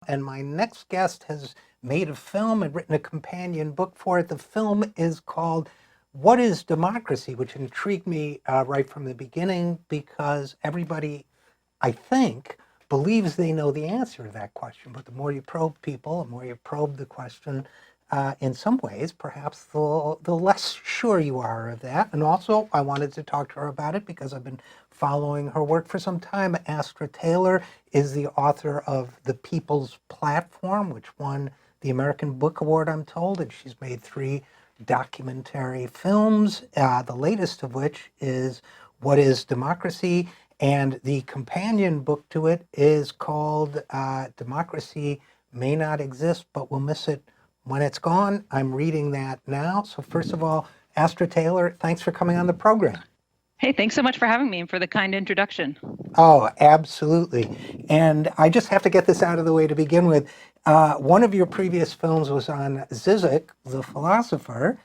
and my next guest has made a film and written a companion book for it. The film is called What is Democracy, which intrigued me right from the beginning because everybody, I think, believes they know the answer to that question. But the more you probe people, the more you probe the question, in some ways, perhaps the less sure you are of that. And also, I wanted to talk to her about it because I've been following her work for some time. Astra Taylor is the author of The People's Platform, which won the American Book Award, I'm told, and she's made 3 documentary films, the latest of which is What is Democracy? And the companion book to it is called Democracy May Not Exist, but We'll Miss It When It's Gone. I'm reading that now. So first of all, Astra Taylor, thanks for coming on the program. Hey, thanks so much for having me and for the kind introduction. Oh, absolutely. And I just have to get this out of the way to begin with. One of your previous films was on Zizek, the philosopher,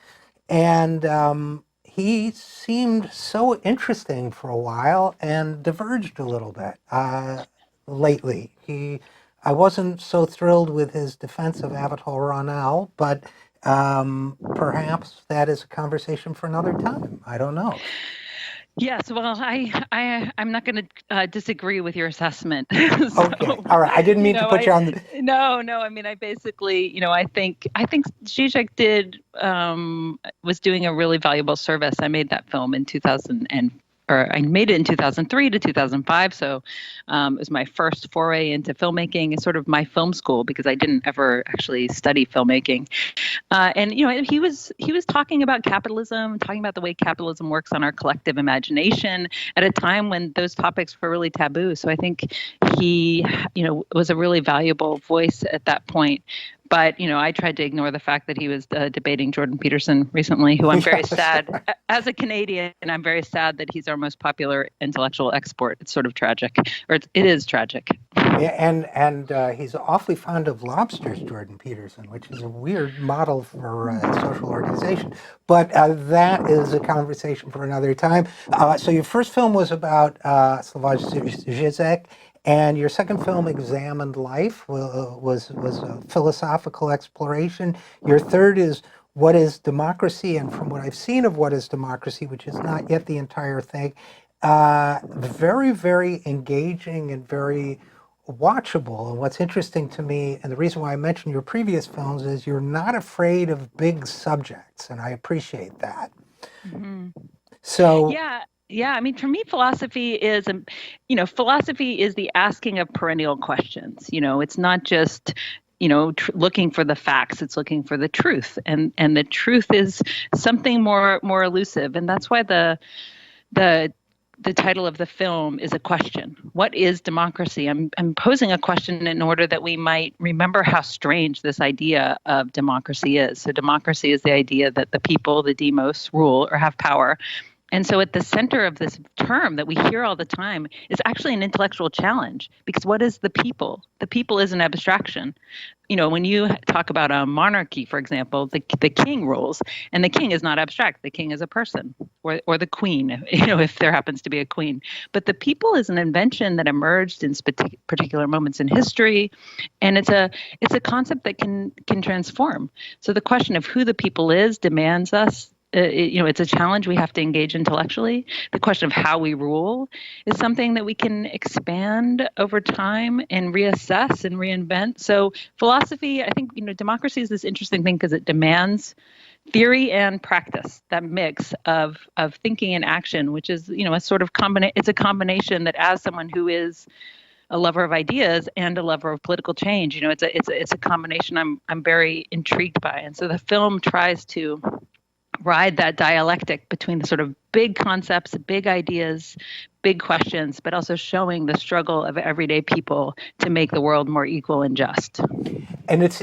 and he seemed so interesting for a while and diverged a little bit lately. I wasn't so thrilled with his defense of Avatar Ronell, but perhaps that is a conversation for another time. I don't know. Yes, well, I'm not going to disagree with your assessment. Okay, all right. I didn't mean to put you on the. No. I mean, I basically, I think Zizek was doing a really valuable service. I made that film in 2000 or I made it in 2003 to 2005. So it was my first foray into filmmaking. It's sort of my film school because I didn't ever actually study filmmaking. And he was talking about capitalism, talking about the way capitalism works on our collective imagination at a time when those topics were really taboo. So I think he, was a really valuable voice at that point. But, I tried to ignore the fact that he was debating Jordan Peterson recently, who I'm very sad. As a Canadian, I'm very sad that he's our most popular intellectual export. It's sort of tragic, or it is tragic. Yeah, and he's awfully fond of lobsters, Jordan Peterson, which is a weird model for a social organization. But that is a conversation for another time. So your first film was about Slavoj Žižek, and your second film examined life, was a philosophical exploration. Your third is What is Democracy? And from what I've seen of What is Democracy, which is not yet the entire thing, very, very engaging and very watchable. And what's interesting to me, and the reason why I mentioned your previous films, is you're not afraid of big subjects, and I appreciate that. Mm-hmm. So Yeah. I mean, for me, philosophy is the asking of perennial questions. It's not just, looking for the facts. It's looking for the truth, and the truth is something more elusive, and that's why the title of the film is a question. What is democracy? I'm posing a question in order that we might remember how strange this idea of democracy is. So democracy is the idea that the people, the demos, rule or have power. And so at the center of this term that we hear all the time is actually an intellectual challenge, because what is the people? The people is an abstraction. When you talk about a monarchy, for example, the king rules, and the king is not abstract. The king is a person, or the queen, if there happens to be a queen. But the people is an invention that emerged in particular moments in history, and it's a concept that can transform. So the question of who the people is demands us. It's a challenge we have to engage intellectually. The question of how we rule is something that we can expand over time and reassess and reinvent. So philosophy, I think, democracy is this interesting thing because it demands theory and practice, that mix of thinking and action, which is, a sort of it's a combination that, as someone who is a lover of ideas and a lover of political change, it's a combination I'm very intrigued by. And so the film tries to ride that dialectic between the sort of big concepts, big ideas, big questions, but also showing the struggle of everyday people to make the world more equal and just. And it's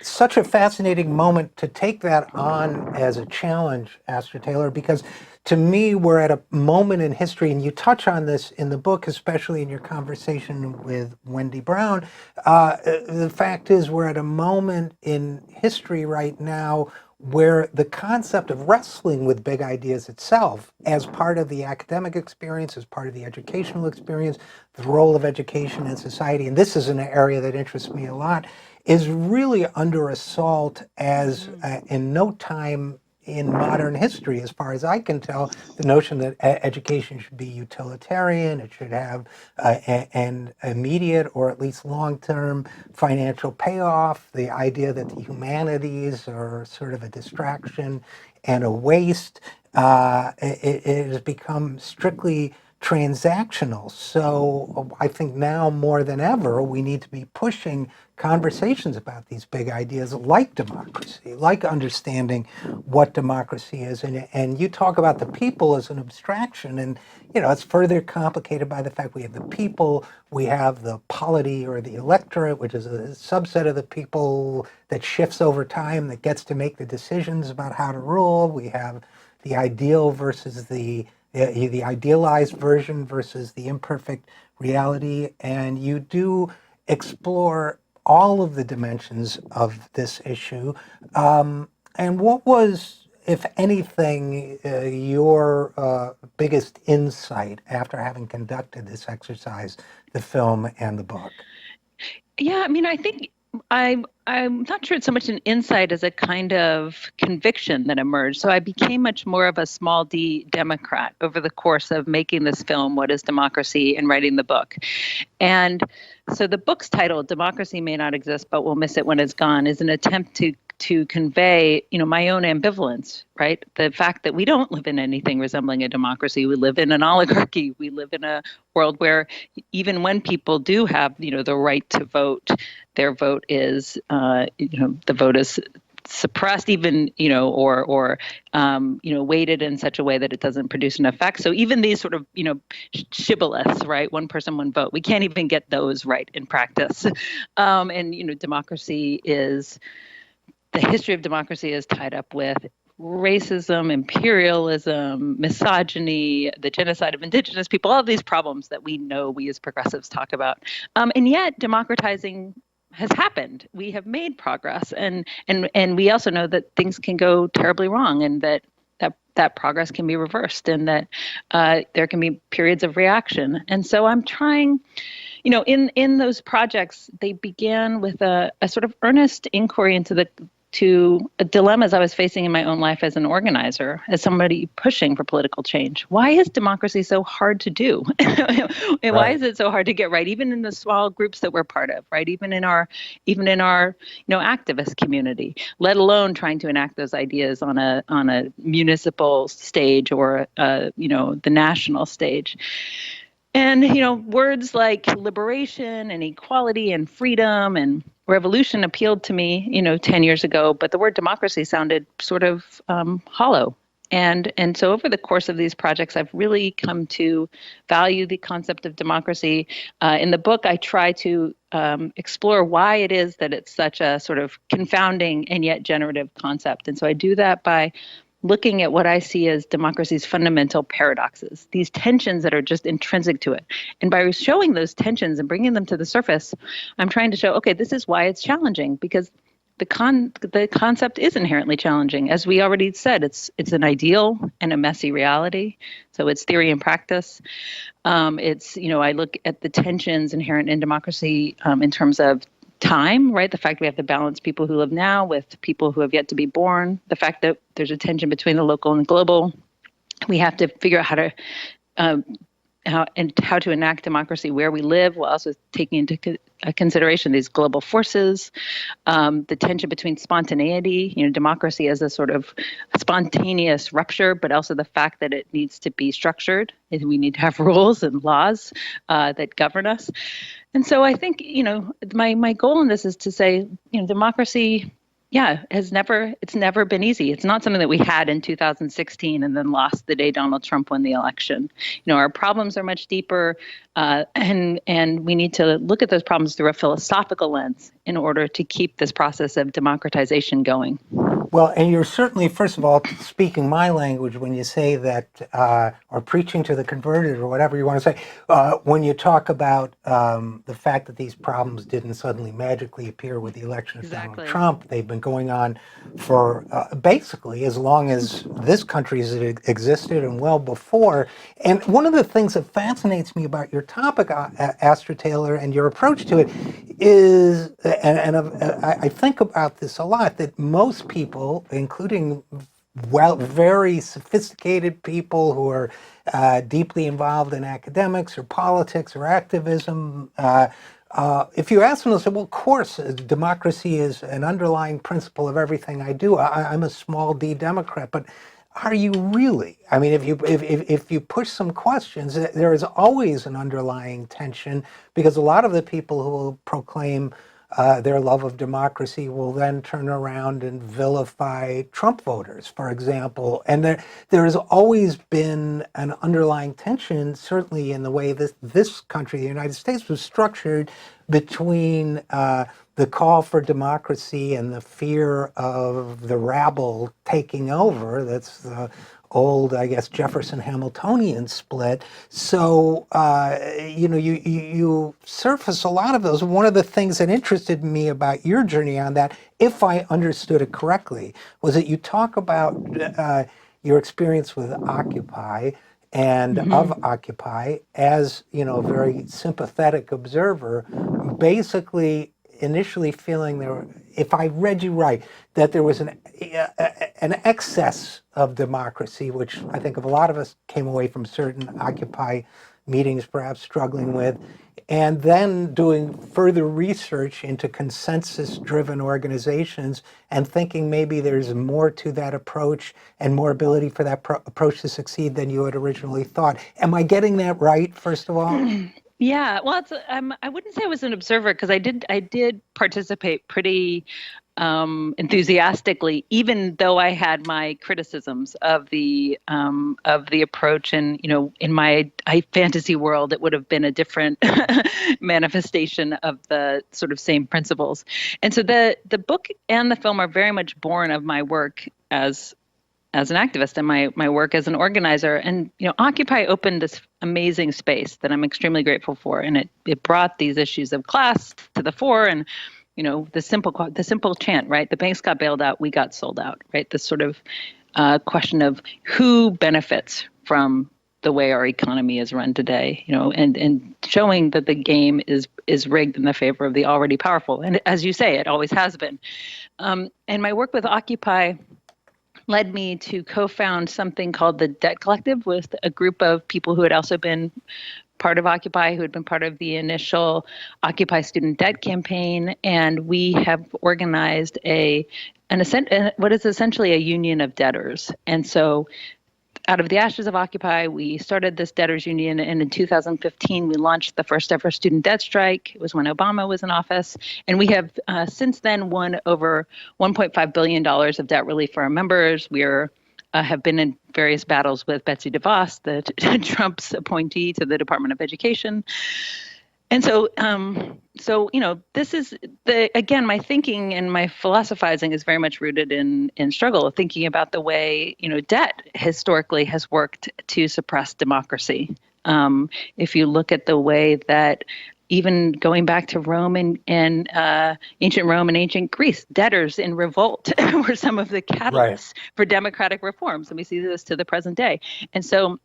such a fascinating moment to take that on as a challenge, Astra Taylor, because to me, we're at a moment in history, and you touch on this in the book, especially in your conversation with Wendy Brown. The fact is, we're at a moment in history right now where the concept of wrestling with big ideas itself as part of the academic experience, as part of the educational experience, the role of education in society, and this is an area that interests me a lot, is really under assault as in no time in modern history, as far as I can tell, the notion that education should be utilitarian, it should have an immediate or at least long-term financial payoff, the idea that the humanities are sort of a distraction and a waste, it has become strictly transactional. So I think now more than ever, we need to be pushing conversations about these big ideas like democracy, like understanding what democracy is. And you talk about the people as an abstraction, and it's further complicated by the fact we have the people, we have the polity or the electorate, which is a subset of the people that shifts over time, that gets to make the decisions about how to rule. We have the ideal versus the idealized version versus the imperfect reality. And you do explore all of the dimensions of this issue. And what was, if anything, your biggest insight after having conducted this exercise, the film and the book? Yeah, I mean, I think I'm not sure it's so much an insight as a kind of conviction that emerged. So I became much more of a small d Democrat over the course of making this film, What is Democracy, and writing the book. And so the book's title, Democracy May Not Exist, But We'll Miss It When It's Gone, is an attempt to convey, my own ambivalence, right? The fact that we don't live in anything resembling a democracy. We live in an oligarchy. We live in a world where even when people do have, the right to vote, their vote is, the vote is suppressed, even, or weighted in such a way that it doesn't produce an effect. So even these sort of, shibboleths, right? One person, one vote. We can't even get those right in practice. And democracy is, the history of democracy is tied up with racism, imperialism, misogyny, the genocide of indigenous people, all of these problems that we know we as progressives talk about. And yet democratizing has happened. We have made progress, and we also know that things can go terribly wrong, and that progress can be reversed, and that there can be periods of reaction. And so I'm trying, in those projects, they began with a sort of earnest inquiry into dilemmas I was facing in my own life as an organizer, as somebody pushing for political change. Why is democracy so hard to do? And why is it so hard to get right, even in the small groups that we're part of, right? Even in our activist community, let alone trying to enact those ideas on a municipal stage or the national stage. And, words like liberation and equality and freedom and revolution appealed to me, 10 years ago, but the word democracy sounded sort of hollow. And so over the course of these projects, I've really come to value the concept of democracy. In the book, I try to explore why it is that it's such a sort of confounding and yet generative concept. And so I do that by looking at what I see as democracy's fundamental paradoxes, these tensions that are just intrinsic to it. And by showing those tensions and bringing them to the surface, I'm trying to show, okay, this is why it's challenging, because the concept is inherently challenging. As we already said, it's an ideal and a messy reality. So it's theory and practice. I look at the tensions inherent in democracy in terms of time, right? The fact we have to balance people who live now with people who have yet to be born. The fact that there's a tension between the local and the global. We have to figure out how to enact democracy where we live, while also taking into consideration these global forces. The tension between spontaneity, democracy as a sort of spontaneous rupture, but also the fact that it needs to be structured. We need to have rules and laws that govern us. And so I think, my goal in this is to say, democracy, it's never been easy. It's not something that we had in 2016 and then lost the day Donald Trump won the election. Our problems are much deeper, and we need to look at those problems through a philosophical lens in order to keep this process of democratization going. Well, and you're certainly, first of all, speaking my language when you say that, or preaching to the converted, or whatever you want to say, when you talk about the fact that these problems didn't suddenly magically appear with the election of Donald Exactly. Trump. They've been going on for basically as long as this country has existed and well before. And one of the things that fascinates me about your topic, Astra Taylor, and your approach to it is, I think about this a lot, that most people, including very sophisticated people who are deeply involved in academics or politics or activism, if you ask them, they'll say, well, of course, democracy is an underlying principle of everything I do. I'm a small d Democrat, but are you really? I mean, if you push some questions, there is always an underlying tension, because a lot of the people who will proclaim their love of democracy will then turn around and vilify Trump voters, for example. And there has always been an underlying tension, certainly in the way this country, the United States, was structured, between the call for democracy and the fear of the rabble taking over. That's the old, I guess, Jefferson Hamiltonian split. So, you surface a lot of those. One of the things that interested me about your journey on that, if I understood it correctly, was that you talk about your experience with Occupy and of Occupy as, a very sympathetic observer, basically initially feeling there, if I read you right, that there was an excess of democracy, which I think of a lot of us came away from certain Occupy meetings perhaps struggling with, and then doing further research into consensus-driven organizations and thinking maybe there's more to that approach and more ability for that approach to succeed than you had originally thought. Am I getting that right, first of all? Yeah, well, I wouldn't say I was an observer, because I did participate pretty enthusiastically, even though I had my criticisms of the approach. And in my fantasy world, it would have been a different manifestation of the sort of same principles. And so the book and the film are very much born of my work as an activist and my work as an organizer. And Occupy opened this amazing space that I'm extremely grateful for, and it brought these issues of class to the fore. And the simple chant, right? The banks got bailed out, we got sold out, right? This sort of question of who benefits from the way our economy is run today, and showing that the game is rigged in the favor of the already powerful. And as you say, it always has been. And my work with Occupy led me to co-found something called the Debt Collective with a group of people who had also been part of Occupy, who had been part of the initial Occupy student debt campaign. And we have organized what is essentially a union of debtors. And so out of the ashes of Occupy, we started this debtors union, and in 2015, we launched the first ever student debt strike. It was when Obama was in office, and we have since then won over $1.5 billion of debt relief for our members. We have been in various battles with Betsy DeVos, the Trump's appointee to the Department of Education. And so, this is again, my thinking and my philosophizing is very much rooted in struggle, thinking about the way, debt historically has worked to suppress democracy. If you look at the way that even going back to Rome and ancient Rome and ancient Greece, debtors in revolt were some of the catalysts for democratic reforms. And we see this to the present day. And so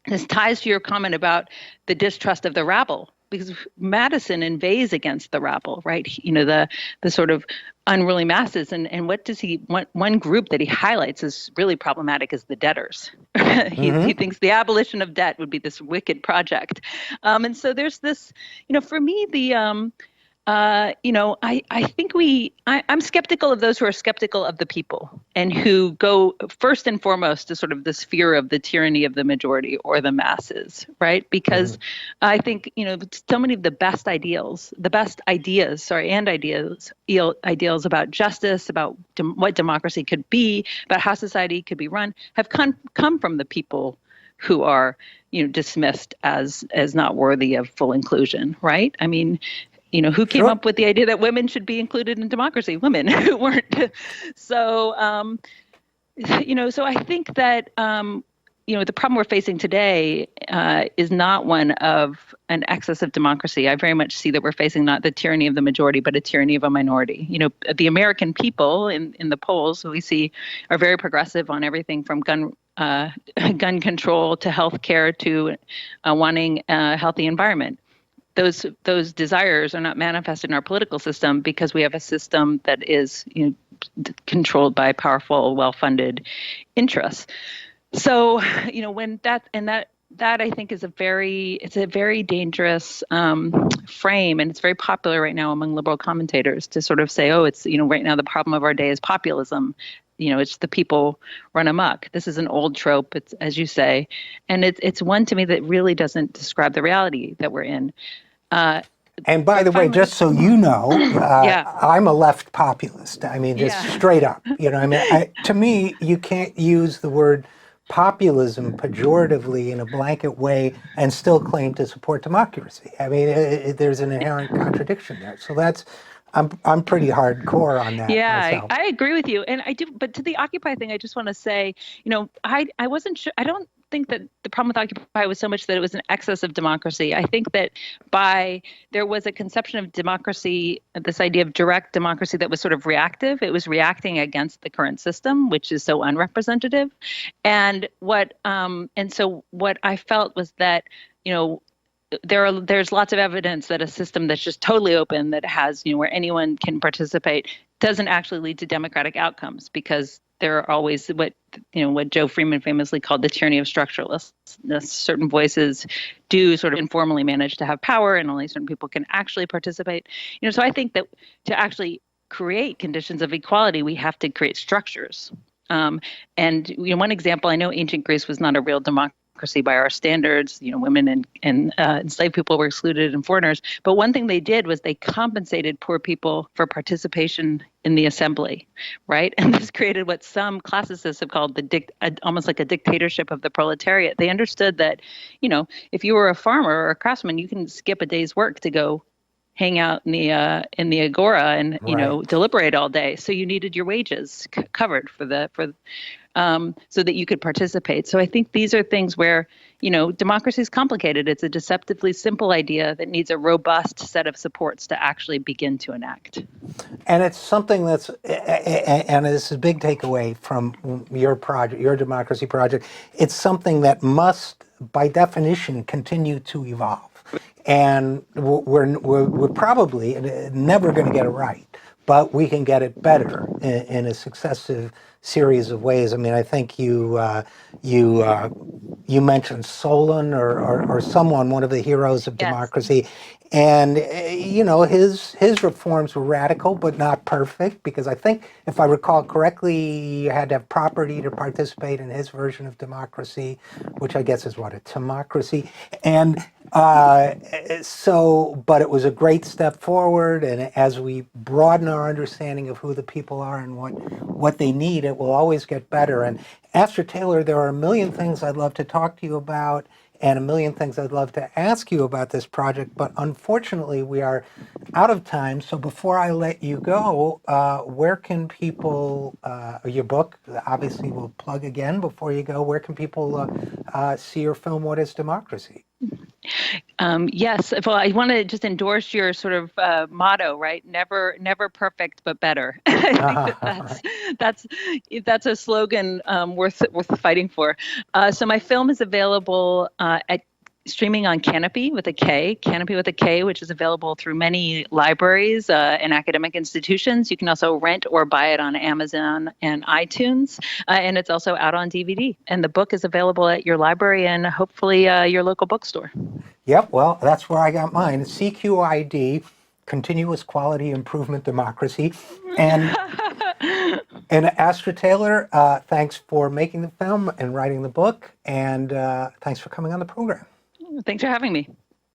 this ties to your comment about the distrust of the rabble, because Madison inveighs against the rabble, right? The sort of unruly masses. And what does one group that he highlights as really problematic is the debtors. He thinks the abolition of debt would be this wicked project. And so there's this, for me, I think I'm skeptical of those who are skeptical of the people and who go first and foremost to sort of this fear of the tyranny of the majority or the masses, right? Because I think, so many of the best ideals about justice, about what democracy could be, about how society could be run, have come from the people who are, dismissed as not worthy of full inclusion, right? I mean, who came Sure. up with the idea that women should be included in democracy? Women who weren't. So, so I think that, the problem we're facing today is not one of an excess of democracy. I very much see that we're facing not the tyranny of the majority, but a tyranny of a minority. The American people in the polls we see are very progressive on everything from gun control to health care to wanting a healthy environment. Those desires are not manifested in our political system because we have a system that is controlled by powerful, well-funded interests. So, when that I think is a very dangerous frame, and it's very popular right now among liberal commentators to sort of say, oh, it's right now the problem of our day is populism. It's the people run amok. This is an old trope, it's, as you say, and it's one to me that really doesn't describe the reality that we're in. And by the way, just so you know, Yeah. I'm a left populist. I mean, just Yeah. straight up. To me, you can't use the word populism pejoratively in a blanket way and still claim to support democracy. I mean, there's an inherent contradiction there. So I'm pretty hardcore on that Yeah, myself. I agree with you. And I do, but to the Occupy thing, I just want to say, I wasn't sure. I don't think that the problem with Occupy was so much that it was an excess of democracy. I think that there was a conception of democracy, this idea of direct democracy that was sort of reactive. It was reacting against the current system, which is so unrepresentative. And so what I felt was that, there's lots of evidence that a system that's just totally open, that has, where anyone can participate, doesn't actually lead to democratic outcomes, because there are always what Joe Freeman famously called the tyranny of structuralistness. Certain voices do sort of informally manage to have power, and only certain people can actually participate. So I think that to actually create conditions of equality, we have to create structures. And one example, I know ancient Greece was not a real democracy by our standards. Women and enslaved people were excluded, and foreigners. But one thing they did was they compensated poor people for participation in the assembly, right? And this created what some classicists have called almost like a dictatorship of the proletariat. They understood that, if you were a farmer or a craftsman, you can skip a day's work to go hang out in the agora and Right. deliberate all day. So you needed your wages covered so that you could participate. So I think these are things where, democracy is complicated. It's a deceptively simple idea that needs a robust set of supports to actually begin to enact. And it's something and this is a big takeaway from your project, your democracy project. It's something that must, by definition, continue to evolve. And we're probably never going to get it right, but we can get it better in a successive series of ways. I mean, I think you mentioned Solon or someone, one of the heroes of Yes. democracy, and his reforms were radical but not perfect, because I think, if I recall correctly, you had to have property to participate in his version of democracy, which I guess is what, a democracy. And but it was a great step forward, and as we broaden our understanding of who the people are and what they need, it will always get better. And Astra Taylor, there are a million things I'd love to talk to you about, and a million things I'd love to ask you about this project, but unfortunately we are out of time. So before I let you go, where can people, your book, obviously we'll plug again before you go, where can people see your film, What is Democracy? Yes. Well, I want to just endorse your sort of motto, right? Never perfect, but better. I think that's a slogan worth fighting for. So my film is available at streaming on Canopy with a K, which is available through many libraries and academic institutions. You can also rent or buy it on Amazon and iTunes, and it's also out on DVD. And the book is available at your library and hopefully your local bookstore. Yep, well, that's where I got mine. CQID, Continuous Quality Improvement Democracy. And Astra Taylor, thanks for making the film and writing the book, and thanks for coming on the program. Thanks for having me.